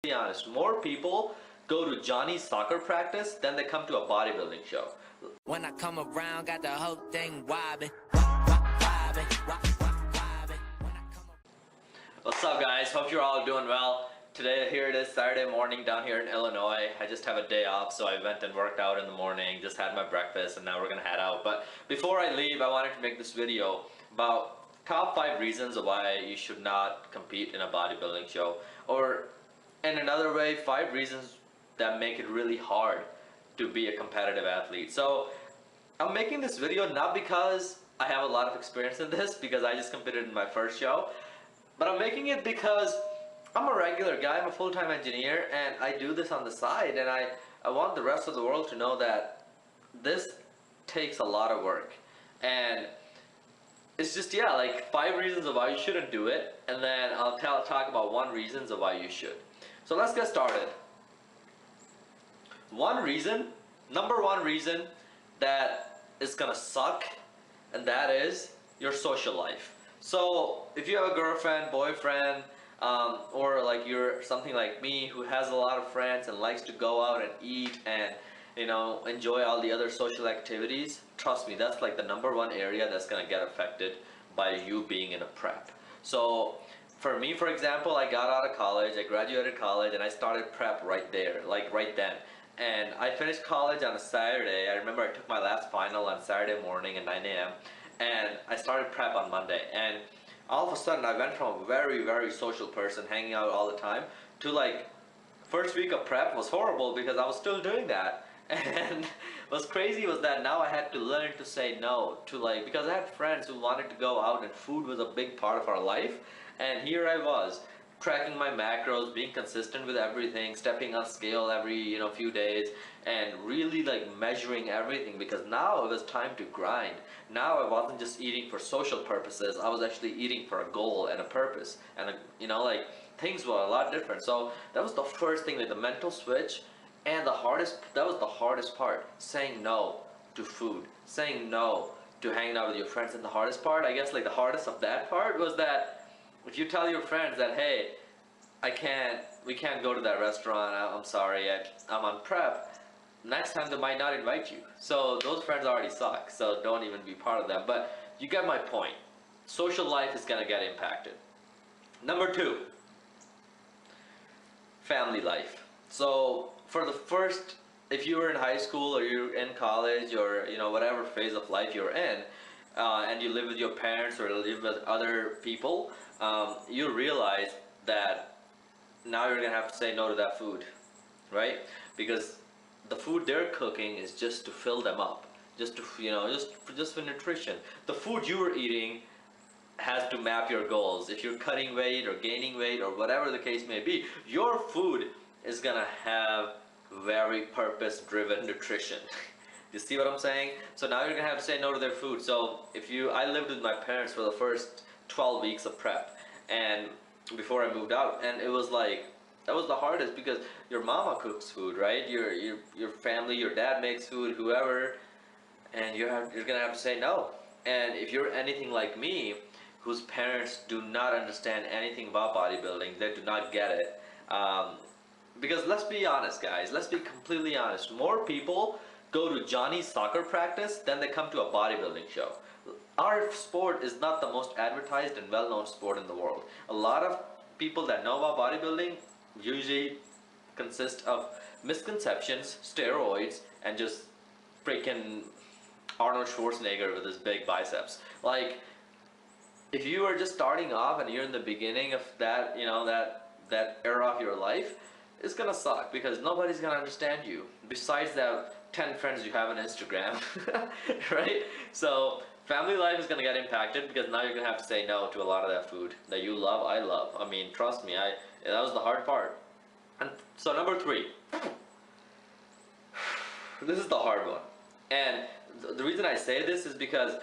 Be honest, more people go to Johnny's soccer practice than they come to a bodybuilding show. When I come around, got the whole thing wobbing. What's up, guys? Hope you're all doing well. Today, here it is, Saturday morning down here in Illinois. I just have a day off, so I went and worked out in the morning, just had my breakfast, and now we're gonna head out. But before I leave, I wanted to make this video about top 5 reasons why you should not compete in a bodybuilding show. Or in another way, 5 reasons that make it really hard to be a competitive athlete. So I'm making this video not because I have a lot of experience in this, because I just competed in my first show, but I'm making it because I'm a regular guy, I'm a full-time engineer, and I do this on the side, and I want the rest of the world to know that this takes a lot of work. And it's just, yeah, like 5 reasons of why you shouldn't do it, and then I'll talk about 1 reasons of why you should. So let's get started. Number one reason that is gonna suck, and that is your social life. So if you have a girlfriend, boyfriend, or like you're something like me who has a lot of friends and likes to go out and eat and enjoy all the other social activities, trust me, that's like the number 1 area that's gonna get affected by you being in a prep. So for me, for example, I got out of college, I graduated college, and I started prep right there, like right then. And I finished college on a Saturday. I remember I took my last final on Saturday morning at 9 a.m. and I started prep on Monday. And all of a sudden I went from a very, very social person hanging out all the time to like first week of prep was horrible because I was still doing that. And what's crazy was that now I had to learn to say no to, like, because I had friends who wanted to go out and food was a big part of our life, and here I was tracking my macros, being consistent with everything, stepping on scale every few days, and really like measuring everything, because now it was time to grind. Now I wasn't just eating for social purposes, I was actually eating for a goal and a purpose, and like things were a lot different. So that was the first thing, like the mental switch. And that was the hardest part, saying no to food, saying no to hanging out with your friends. And the hardest part, I guess, like the hardest of that part was that if you tell your friends that, hey, we can't go to that restaurant, I'm sorry, I'm on prep, next time they might not invite you. So those friends already suck, so don't even be part of them. But you get my point. Social life is gonna get impacted. Number 2, family life. So for the first, if you were in high school or you're in college or whatever phase of life you're in, and you live with your parents or live with other people, you realize that now you're gonna have to say no to that food, right? Because the food they're cooking is just to fill them up, just to just for nutrition. The food you were eating has to map your goals. If you're cutting weight or gaining weight or whatever the case may be, your food is gonna have very purpose-driven nutrition. You see what I'm saying? So now you're gonna have to say no to their food. So I lived with my parents for the first 12 weeks of prep, and before I moved out, and it was like, that was the hardest, because your mama cooks food, right? Your family, your dad makes food, whoever, and you're gonna have to say no. And if you're anything like me, whose parents do not understand anything about bodybuilding, they do not get it. Because let's be honest, guys, let's be completely honest. More people go to Johnny's soccer practice than they come to a bodybuilding show. Our sport is not the most advertised and well-known sport in the world. A lot of people that know about bodybuilding usually consist of misconceptions, steroids, and just freaking Arnold Schwarzenegger with his big biceps. Like, if you are just starting off and you're in the beginning of that, that era of your life, it's gonna suck because nobody's gonna understand you besides the 10 friends you have on Instagram. Right? So family life is gonna get impacted because now you're gonna have to say no to a lot of that food that you love, I love. I mean, trust me, that was the hard part. And so number 3, this is the hard one. And the reason I say this is because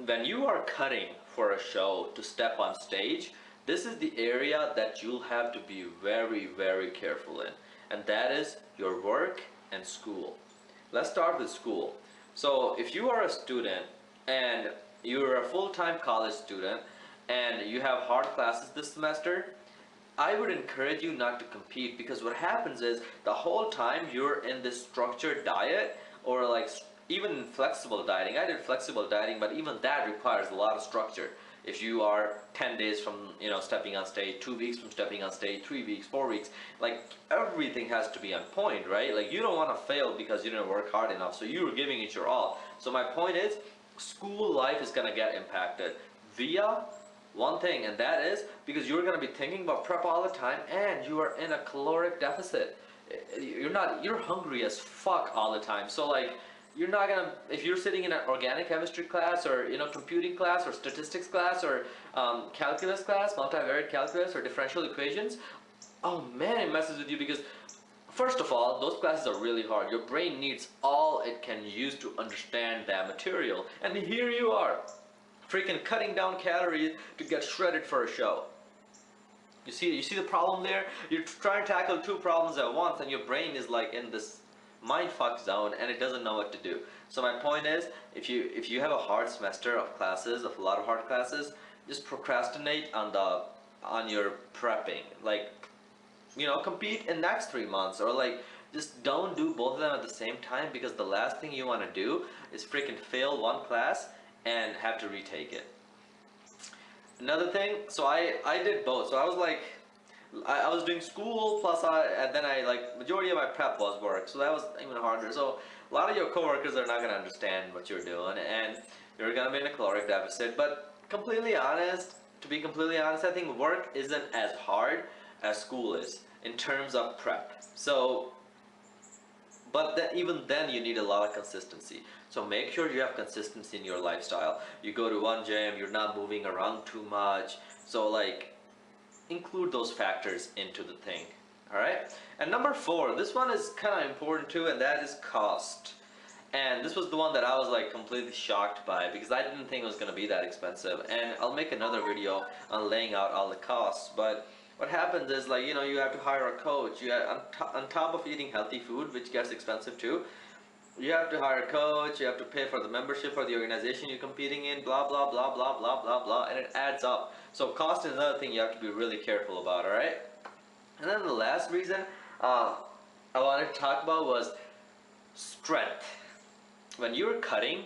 when you are cutting for a show to step on stage, this is the area that you'll have to be very, very careful in, and that is your work and school. Let's start with school. So if you are a student and you're a full-time college student and you have hard classes this semester, I would encourage you not to compete, because what happens is the whole time you're in this structured diet, or like even flexible dieting. I did flexible dieting, but even that requires a lot of structure. If you are 10 days from, stepping on stage, 2 weeks from stepping on stage, 3 weeks, 4 weeks, like everything has to be on point, right? Like you don't want to fail because you didn't work hard enough, so you were giving it your all. So my point is, school life is going to get impacted via one thing, and that is because you're going to be thinking about prep all the time, and you are in a caloric deficit. You're hungry as fuck all the time. So like, you're not gonna, if you're sitting in an organic chemistry class, or computing class, or statistics class, or calculus class, multivariate calculus, or differential equations, oh man, it messes with you, because first of all, those classes are really hard. Your brain needs all it can use to understand that material, and here you are freaking cutting down calories to get shredded for a show. You see the problem there? You're trying to tackle two problems at once, and your brain is like in this mindfuck zone, and it doesn't know what to do. So my point is, if you have a hard semester of classes, of a lot of hard classes, just procrastinate on your prepping. Like, compete in next 3 months, or like just don't do both of them at the same time, because the last thing you want to do is freaking fail one class and have to retake it. Another thing, so I did both. So I was like, I was doing school plus and then I like, majority of my prep was work, so that was even harder. So a lot of your coworkers are not going to understand what you're doing, and you're going to be in a caloric deficit. But to be completely honest, I think work isn't as hard as school is in terms of prep. So, but then, even then, you need a lot of consistency. So make sure you have consistency in your lifestyle. You go to one gym, you're not moving around too much. So like, include those factors into the thing. All right. And number 4, this one is kind of important too, and that is cost. And this was the one that I was like completely shocked by, because I didn't think it was going to be that expensive. And I'll make another video on laying out all the costs. But what happens is, like, you have to hire a coach. You have, on top of eating healthy food, which gets expensive too, you have to hire a coach, you have to pay for the membership for the organization you're competing in, blah, blah, blah, blah, blah, blah, blah, and it adds up. So cost is another thing you have to be really careful about, alright? And then the last reason I wanted to talk about was strength. When you're cutting,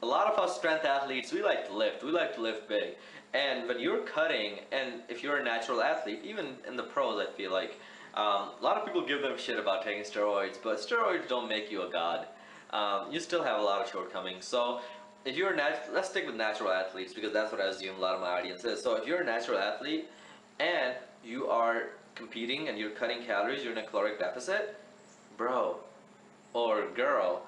a lot of us strength athletes, we like to lift big. And when you're cutting, and if you're a natural athlete, even in the pros, I feel like, a lot of people give them shit about taking steroids, but steroids don't make you a god. You still have a lot of shortcomings. So if you're let's stick with natural athletes, because that's what I assume a lot of my audience is. So if you're a natural athlete and you are competing and you're cutting calories, you're in a caloric deficit, bro or girl,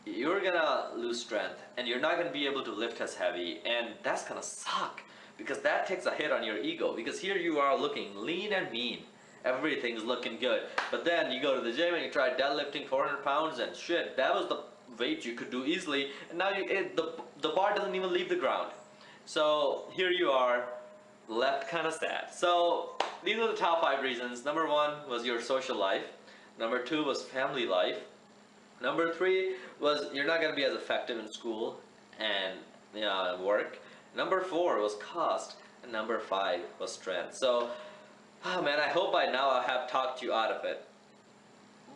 you're gonna lose strength, and you're not gonna be able to lift as heavy, and that's gonna suck, because that takes a hit on your ego, because here you are looking lean and mean. Everything's looking good, but then you go to the gym and you try deadlifting 400 pounds, and shit, that was the weight you could do easily, and now the bar doesn't even leave the ground. So here you are, left kind of sad. So these are the top 5 reasons. Number 1 was your social life. Number 2 was family life. Number 3 was you're not going to be as effective in school and work. Number 4 was cost, and number 5 was strength. So, oh man, I hope by now I have talked you out of it.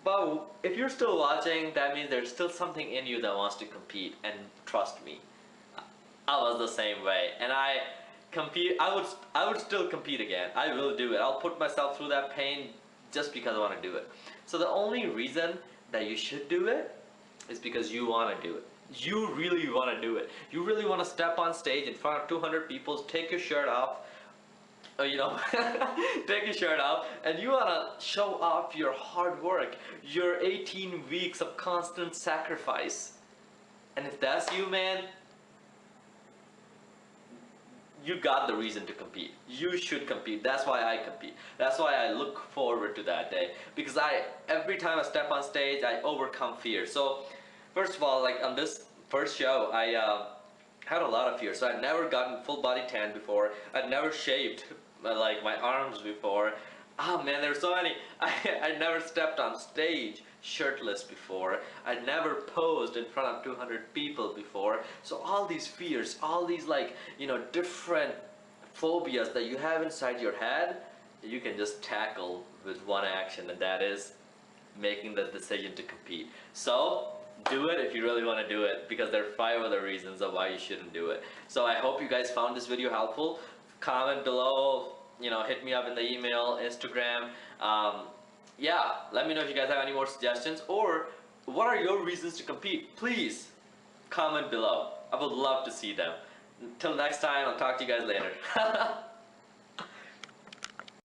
But if you're still watching, that means there's still something in you that wants to compete, and trust me, I was the same way, and I would still compete again. I will do it. I'll put myself through that pain just because I want to do it. So the only reason that you should do it is because you want to do it. You really want to do it. You really want to step on stage in front of 200 people, take your shirt off, take your shirt off, and you want to show off your hard work, your 18 weeks of constant sacrifice. And if that's you, man, you got the reason to compete. You should compete. That's why I compete. That's why I look forward to that day, because every time I step on stage, I overcome fear. So first of all, like on this first show, I had a lot of fear. So I'd never gotten full body tan before. I'd never shaved like my arms before. Oh man, there's so many. I never stepped on stage shirtless before. I'd never posed in front of 200 people before. So all these fears, all these different phobias that you have inside your head, you can just tackle with one action, and that is making the decision to compete. So do it if you really want to do it, because there are 5 other reasons of why you shouldn't do it. So I hope you guys found this video helpful. Comment below, hit me up in the email, Instagram. Yeah, let me know if you guys have any more suggestions, or what are your reasons to compete. Please comment below. I would love to see them. Until next time, I'll talk to you guys later.